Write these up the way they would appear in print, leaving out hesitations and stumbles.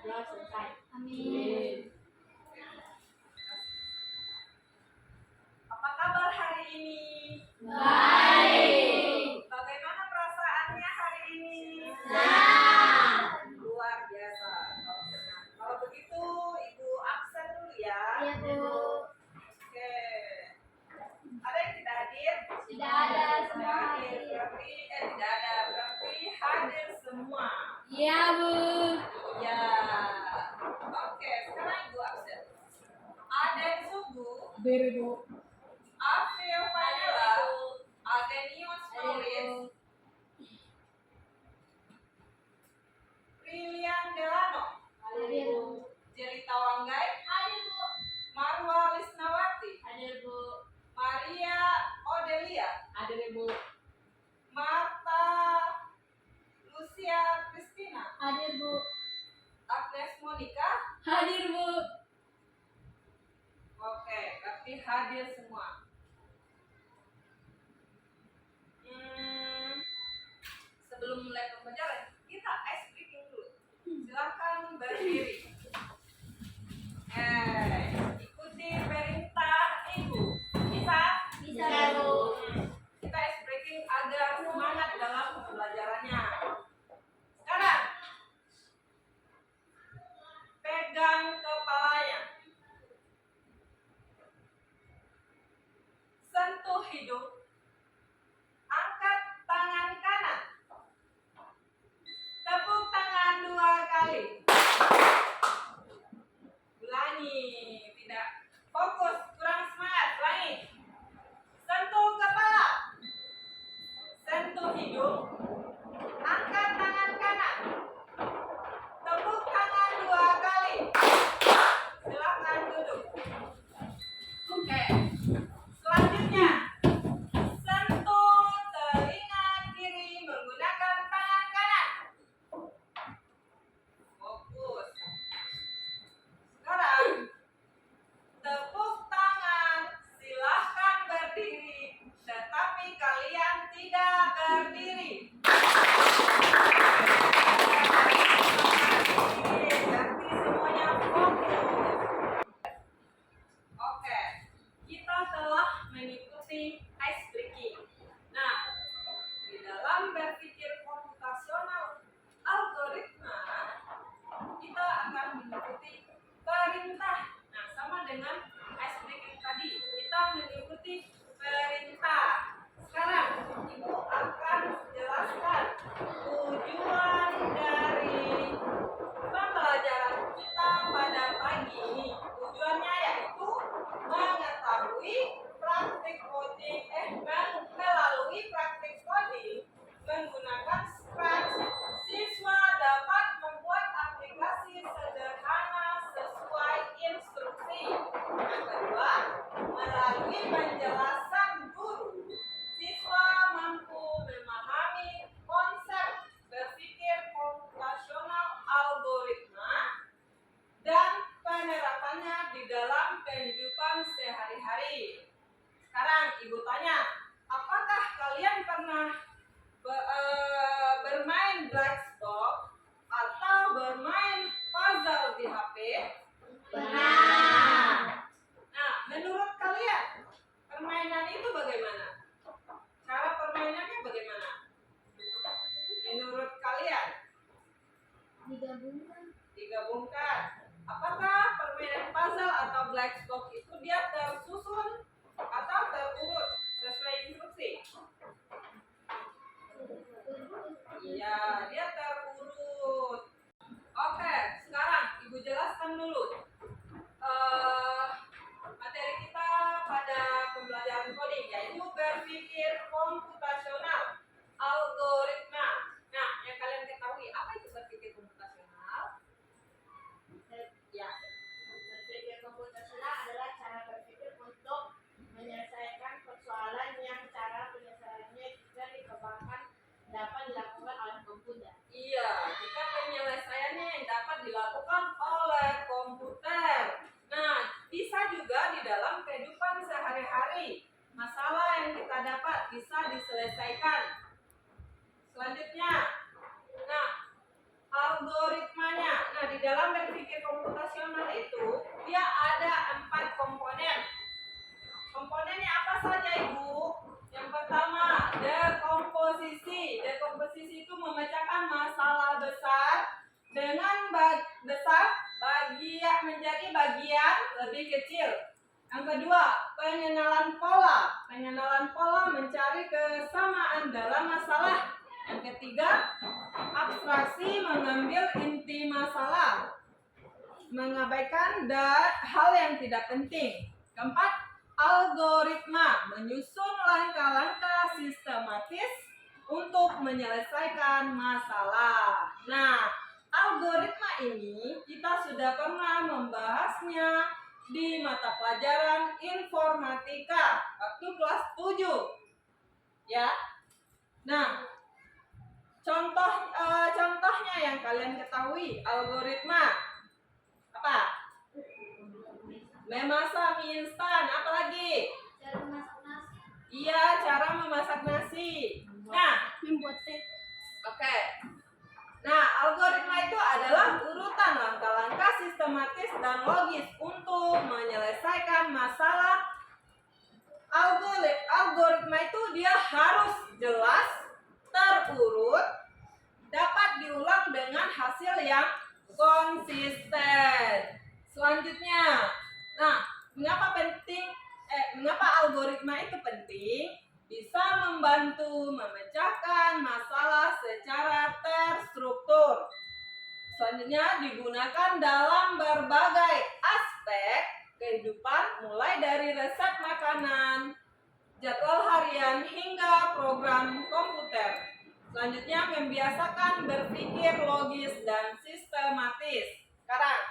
Ya, selesai. Amin. Apa kabar hari ini? Baik. Bagaimana perasaannya hari ini? Senang. Luar biasa. Kalau senang. Kalau begitu, Ibu absen dulu ya. Iya, Bu. Oke. Ada yang tidak hadir? Tidak ada, Tidak semua hadir. hadir. Berarti tidak ada. Berarti hadir semua. Iya, Bu. Ya. Oke. Sekarang Ibu absen. Aden Sugu, Beri, Bu. Afril Vanilla, Adenius Maulid, Brilian Delano, Hadir, Bu. Jelita Wanggai, Hadir, Bu. Marwa Lisnawati, Hadir, Bu. Maria Odelia, Ada, Bu. Marta Lucia Christina, Hadir, Bu. Agnes Monica. Hadir, Bu. Oke, berarti hadir semua. Sebelum mulai pembelajaran, kita ice breaking dulu. Silakan berdiri. Ikuti perintah Ibu. Bisa? Bisa, Bu. Kita ice breaking agar semangat dalam pembelajarannya. Sekarang, pegang kepalanya. Sentuh hidung. Angkat tangan kanan. Tepuk tangan 2 kali. Ulangi, tidak fokus, kurang semangat. Ulangi. Sentuh kepala. Sentuh hidung. Angkat tangan kanan. Tepuk tangan 2 kali. Silakan duduk. Oke. Selanjutnya, sentuh telinga kiri menggunakan tangan kanan. Fokus. Sekarang, tepuk tangan, silahkan berdiri, tetapi kalian tidak berdiri. Berarti semuanya fokus. Oke, kita telah mengikuti ice breaking. Nah, di dalam berpikir komputasional algoritma, kita akan mengikuti perintah. Nah, sama dengan ice breaking tadi, kita mengikuti perintah. Sekarang, Ibu akan jelaskan tujuan dari pembelajaran kita pada pagi ini. Tujuannya yaitu mengetahui praktik coding, melalui praktik coding menggunakan Scratch, siswa dapat membuat aplikasi sederhana sesuai instruksi. Yang kedua, melalui penjelasan guru, siswa mampu memahami konsep berpikir komputasional algoritma dan penerapannya di dalam kehidupan sehari-hari. Sekarang Ibu tanya, apakah kalian pernah bermain Blackbox atau bermain puzzle di HP? Pernah. Nah, menurut kalian permainan itu bagaimana? Cara permainannya bagaimana? Menurut kalian? Digabungkan. Apakah permainan puzzle atau Blackbox itu dia tersusun atau terurut sesuai instruksi? Iya, dia terurut. Oke, sekarang Ibu jelaskan dulu materi kita pada pembelajaran coding, yaitu berpikir komputasional algoritma. Nah, yang kalian ketahui, apa itu berpikir komputasional? Ya, Berpikir komputasional adalah cara berpikir untuk menyelesaikan persoalan yang cara penyelesaiannya jika dikembangkan dapat dilakukan oleh komputer. saja Ibu? Yang pertama, dekomposisi. Dekomposisi itu memecahkan masalah besar dengan menjadi bagian lebih kecil. Yang kedua, pengenalan pola. Pengenalan pola mencari kesamaan dalam masalah. Yang ketiga, abstraksi mengambil inti masalah, mengabaikan hal yang tidak penting. Keempat, algoritma menyusun langkah-langkah sistematis untuk menyelesaikan masalah. Nah, algoritma ini kita sudah pernah membahasnya di mata pelajaran informatika waktu kelas 7. Ya. Nah, contohnya yang kalian ketahui, algoritma apa? Memasak mie instan, apalagi? Cara memasak nasi. Iya, cara memasak nasi. Nah, Membuat teh. oke. Nah, algoritma itu adalah urutan langkah-langkah sistematis dan logis untuk menyelesaikan masalah. Algoritma itu dia harus jelas, terurut, dapat diulang dengan hasil yang konsisten. Selanjutnya, nah, mengapa algoritma itu penting? Bisa membantu memecahkan masalah secara terstruktur. Selanjutnya digunakan dalam berbagai aspek kehidupan, mulai dari resep makanan, jadwal harian, hingga program komputer. Selanjutnya membiasakan berpikir logis dan sistematis. Sekarang,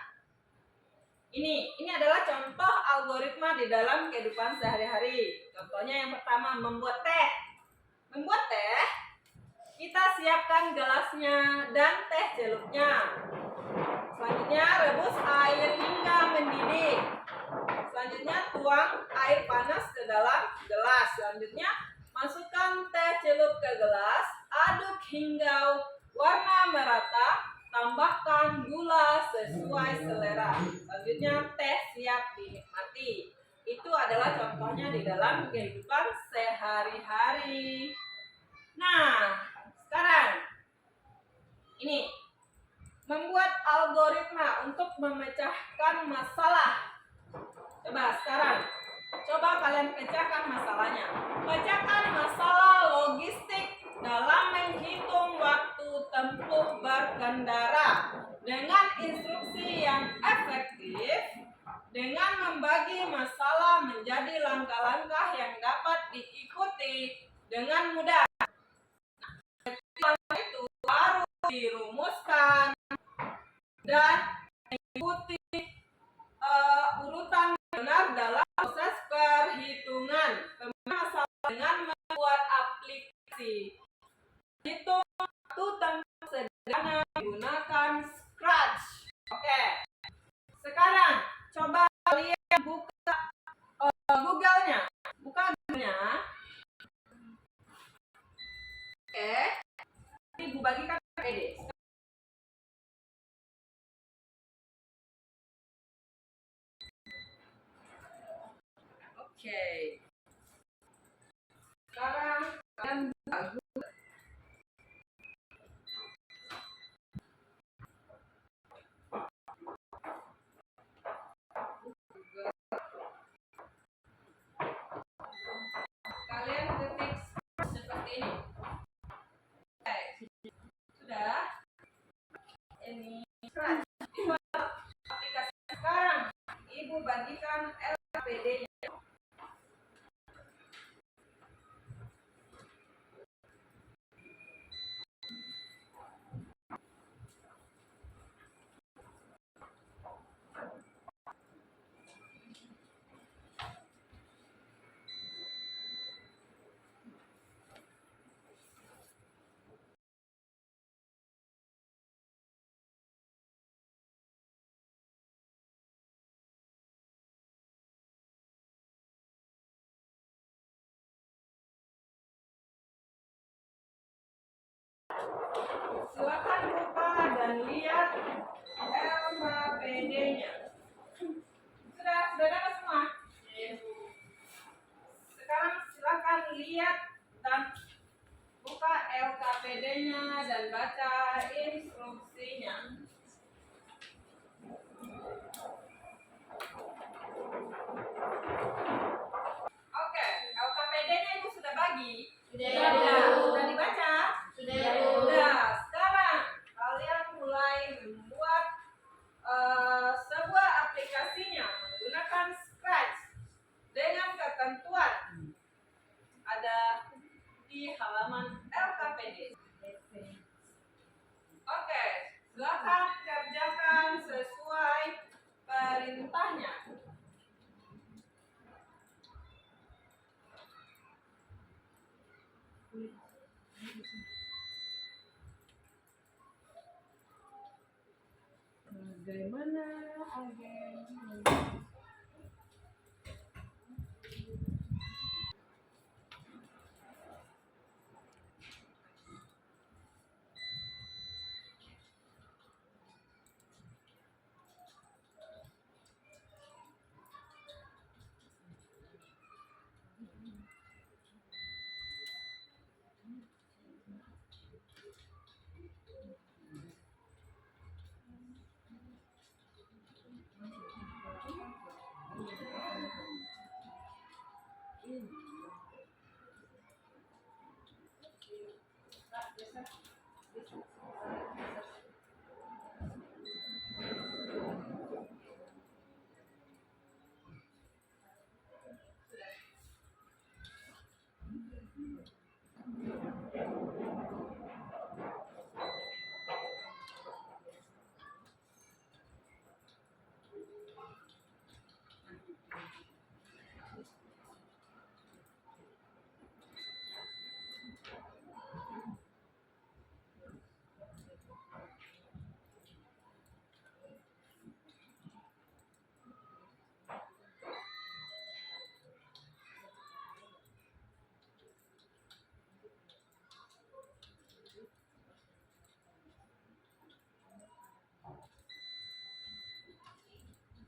ini adalah contoh algoritma di dalam kehidupan sehari-hari. Contohnya yang pertama, membuat teh. Membuat teh, kita siapkan gelasnya dan teh celupnya. Selanjutnya rebus air hingga mendidih. Selanjutnya tuang air panas ke dalam gelas. Selanjutnya masukkan teh celup ke gelas, aduk hingga warna merata. Tambahkan gula sesuai selera. Selanjutnya teh siap dinikmati. Itu adalah contohnya di dalam kehidupan sehari-hari. Nah, sekarang ini membuat algoritma untuk memecahkan masalah. Coba kalian pecahkan masalahnya. Pecahkan masalah logistik dalam menghitung waktu tempuh berkendara dengan instruksi yang efektif, dengan membagi masalah menjadi langkah-langkah yang dapat diikuti dengan mudah. Itu baru dirumuskan dan mengikuti urutan benar dalam proses perhitungan. Masalah dengan membuat aplikasi hitung waktu tempuh sederhana menggunakan Scratch. Oke. Sekarang coba kalian buka Google-nya. Buka Google-nya. Oke. Ibu bagikan ke PD. Oke. Sekarang kalian buka Google. Kalian ketik seperti ini. Oke. Sudah. Ini Scratch. Itu adalah aplikasi. Sekarang Ibu bagikan LPD-nya. Silakan buka dan lihat LHPD-nya. Sudah dapat semua? Sekarang lihat dan buka LKPD-nya dan baca instruksinya. Oke, LKPD-nya Ibu sudah bagi? Sudah dibaca? Sudah. Sudah. Sekarang kalian mulai membuat sebuah aplikasinya menggunakan Scratch dengan ketentuan ada di halaman LKPD. Oke, silakan kerjakan sesuai perintahnya. Bagaimana agen?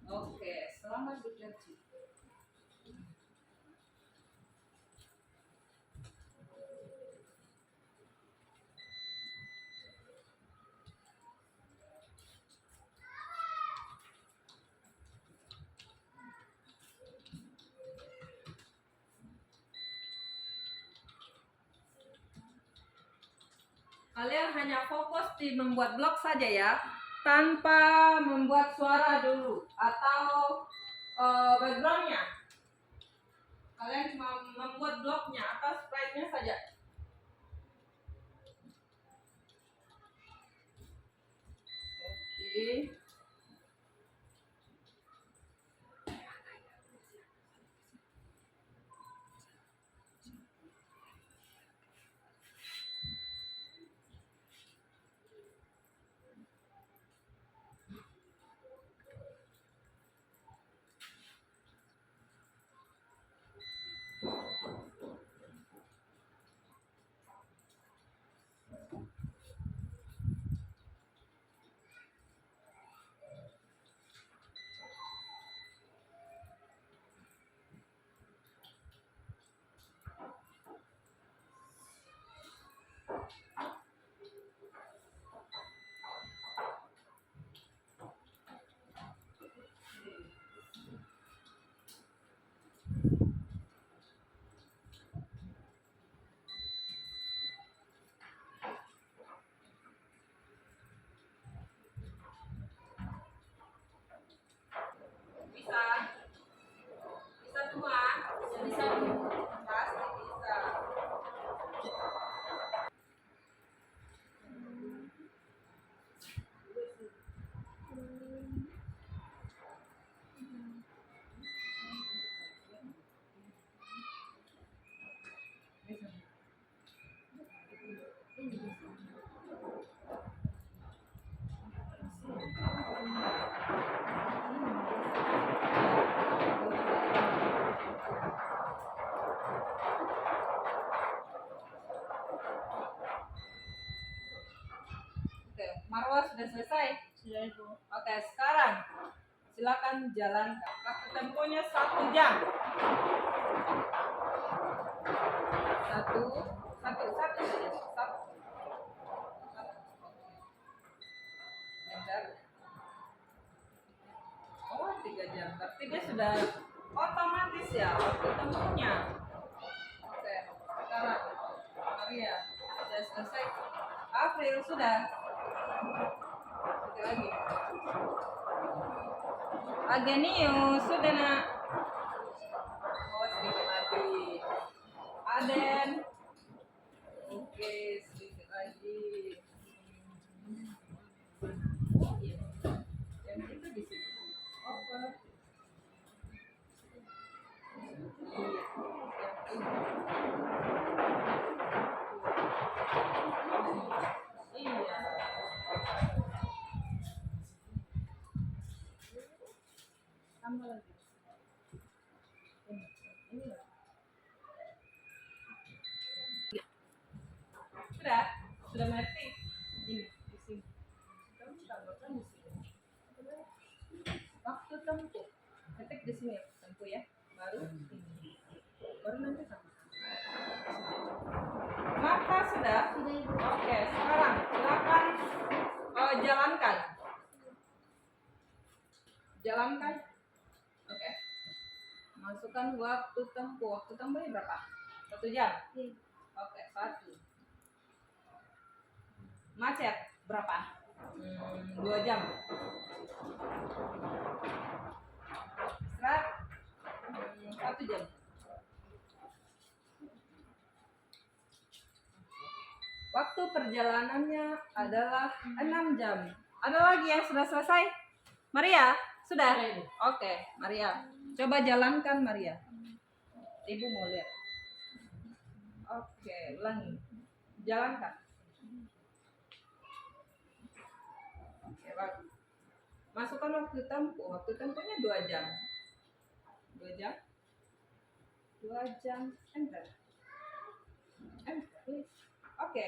Oke, selamat bekerja. Kalian hanya fokus di membuat blog saja ya, tanpa membuat suara dulu atau backgroundnya. Kalian cuma membuat blognya atau sprite-nya saja. Oke. Bisa? Bisa semua? Bisa. Pasti bisa. Oke, Marwa sudah selesai? Sudah, Ibu. Oke, sekarang silakan jalankan. Waktu tempohnya 1 jam. Satu saja. Satu. Enter. Oh, 3 jam. Berarti dia sudah otomatis ya waktu tempuhnya. Oke, sekarang Maria sudah selesai. April sudah. Oke lagi. Agenius sudah nak. Oh, sedikit lagi. Aden. Oke, sedikit lagi. Oh, iya. Yang itu di sini. Apa? Iya. Tambah lagi. Ini. Sudah mati. Ini di sini. Kamu tambahkan di sini. Waktu tempuh. Ketik di sini tempuh ya. Baru ini. Baru nanti sama. Maka sudah. Oke, sekarang silakan jalankan. Jalankan. Oke. Masukkan waktu tempuh. Waktu tempuhnya berapa? 1 jam. Oke, 1. Macet berapa? 2 jam. Istirahat 1 jam. Waktu perjalanannya adalah 6 jam. Ada lagi yang sudah selesai? Maria, sudah? Oke, Maria. Coba jalankan Maria. Ibu mau lihat. Oke, ulangi. Jalankan. Oke, bagus. Masukkan waktu tempuh. Waktu tempuhnya 2 jam. 2 jam. 2 jam. Enter. Enter. Oke.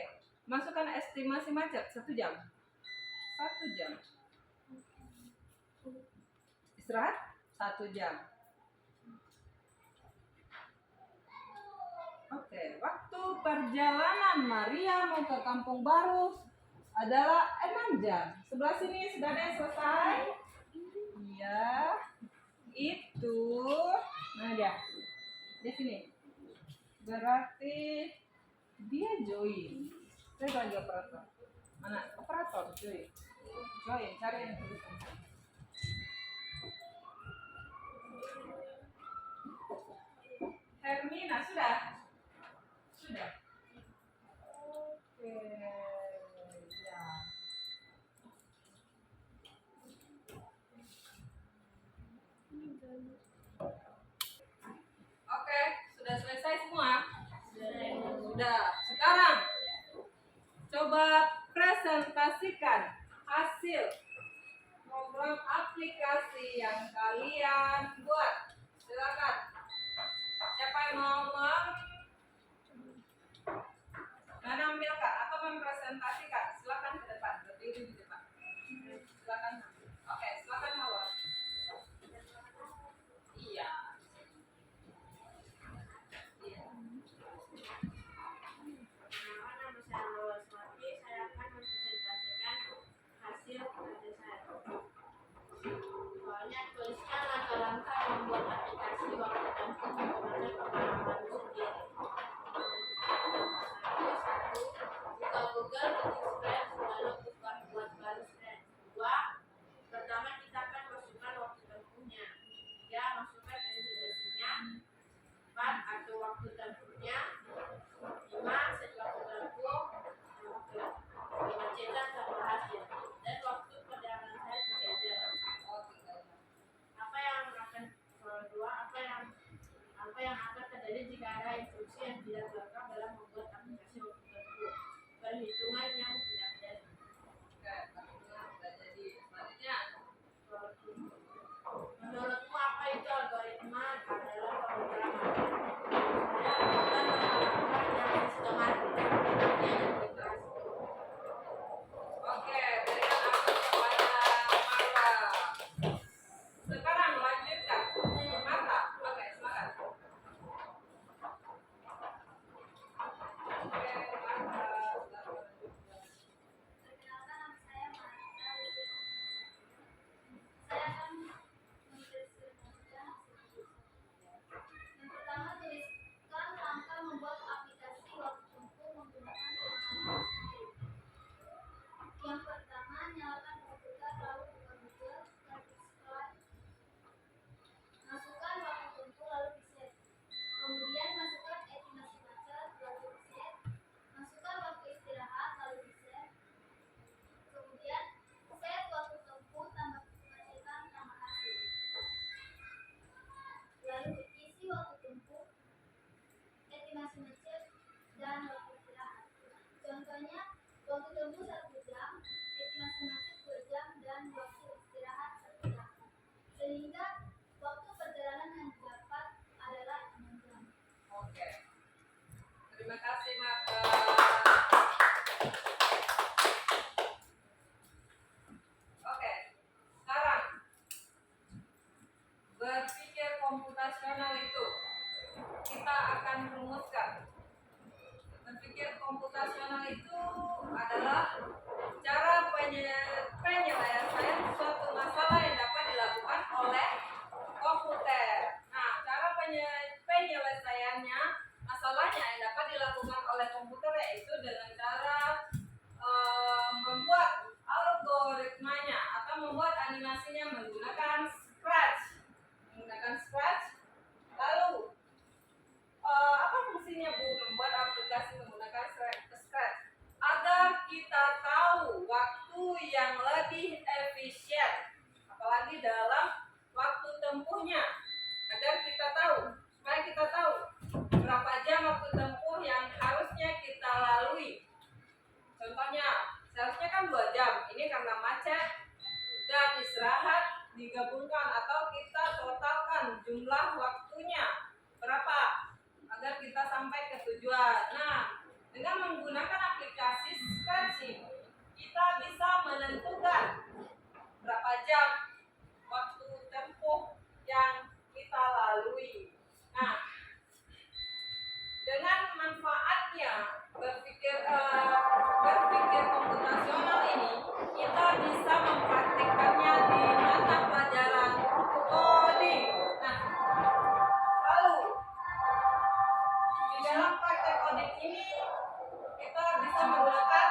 Masukkan estimasi macet 1 jam. 1 jam. Istirahat 1 jam. Oke, waktu perjalanan Maria mau ke Kampung Baru adalah 6 jam. Sebelah sini sudah ada yang selesai? Iya. Itu. Nah, dia. Di sini. Berarti dia join. Saya lagi operator. Mana? Operator join. Join, cari yang tulisan. Hermina sudah? Sudah. Oke. Ya. Oke, sudah selesai semua? Sudah. Sekarang coba presentasikan hasil program aplikasi yang kalian buat. Silakan. Siapa yang mau menampilkan atau mempresentasikan? Silakan ke depan, berdiri di depan. Silakan. Oke, silakan Hawa. Iya. Iya. Nama saya Lawaswati. Saya akan mempresentasikan hasil kerja saya. Soalnya tuliskan langkah-langkah membuat aplikasi waktu tempuh menggunakan pengalamanmu sendiri. 1. Buka Google, ketik yang lebih efisien, apalagi dalam waktu tempuhnya, agar kita tahu, supaya kita tahu berapa jam waktu tempuh yang harusnya kita lalui. Contohnya, seharusnya kan 2 jam, ini karena macet dan istirahat digabungkan atau kita totalkan jumlah waktunya berapa agar kita sampai ke tujuan. Nah, dengan menggunakan aplikasi Spreadsheet, kita bisa menentukan berapa jam waktu tempuh yang kita lalui. Nah, dengan manfaatnya berpikir komputasional ini, kita bisa mempraktikkannya di mata pelajaran coding. Nah, lalu di dalam praktek coding ini kita bisa menggunakan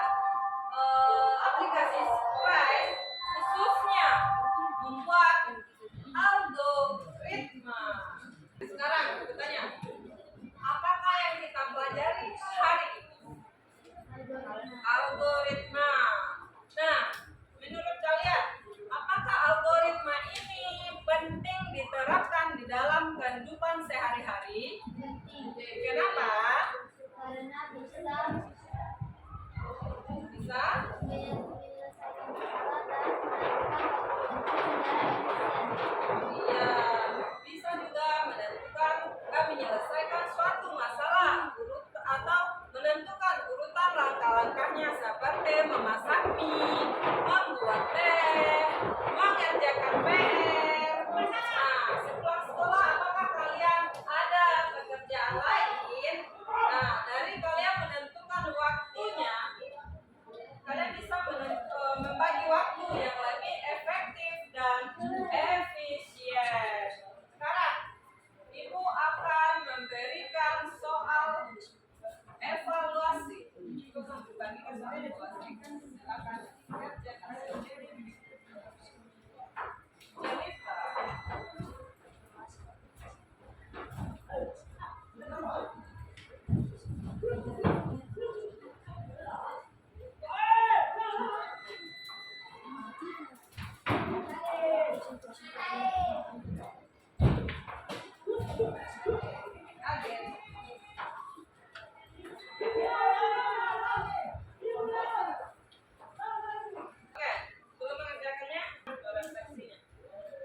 aplikasi Scribe, khususnya membuat algoritma. Sekarang aku tanya, apakah yang kita pelajari hari ini? Algoritma. Nah, menurut kalian, apakah algoritma ini penting diterapkan di dalam kehidupan sehari-hari? Kenapa? Karena bisa Bisa menyelesaikan masalah dan Iya, bisa juga menyelesaikan suatu masalah atau menentukan urutan langkah-langkahnya seperti memasak mie, membuat teh, mengerjakan PR. Nah, setelah sekolah apakah kalian ada pekerjaan lain? Nah, dari kalian menentukan waktunya, kalian bisa membagi waktu yang lebih efektif dan efisien. Sekarang, Ibu akan memberikan soal evaluasi. Ibu akan memberikan soal evaluasi. Silakan kerjakan sendiri. Jennifer. Agen. Oke, belum mengerjakannya, refleksinya.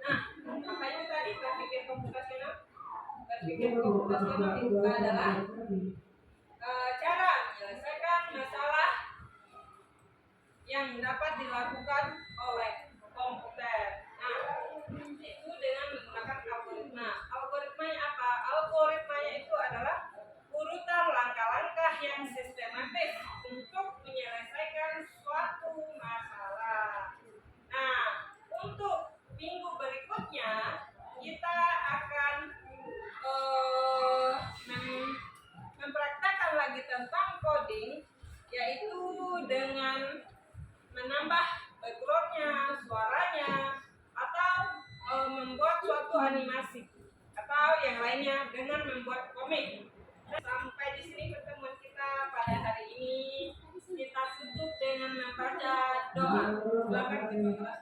Nah, makanya tadi berpikir komputasional itu adalah cara menyelesaikan masalah yang dapat dilakukan oleh komputer. Nah, itu dengan menggunakan algoritma. Algoritmanya apa? Algoritmanya itu adalah urutan langkah-langkah yang sistematis untuk menyelesaikan suatu masalah. Nah, untuk minggu berikutnya kita akan mempraktekkan lagi tentang coding, yaitu dengan menambah backgroundnya, suaranya, atau membuat suatu animasi atau yang lainnya dengan membuat komik. Sampai di sini pertemuan kita pada hari ini. Kita tutup dengan membaca doa. Silakan kita kelas.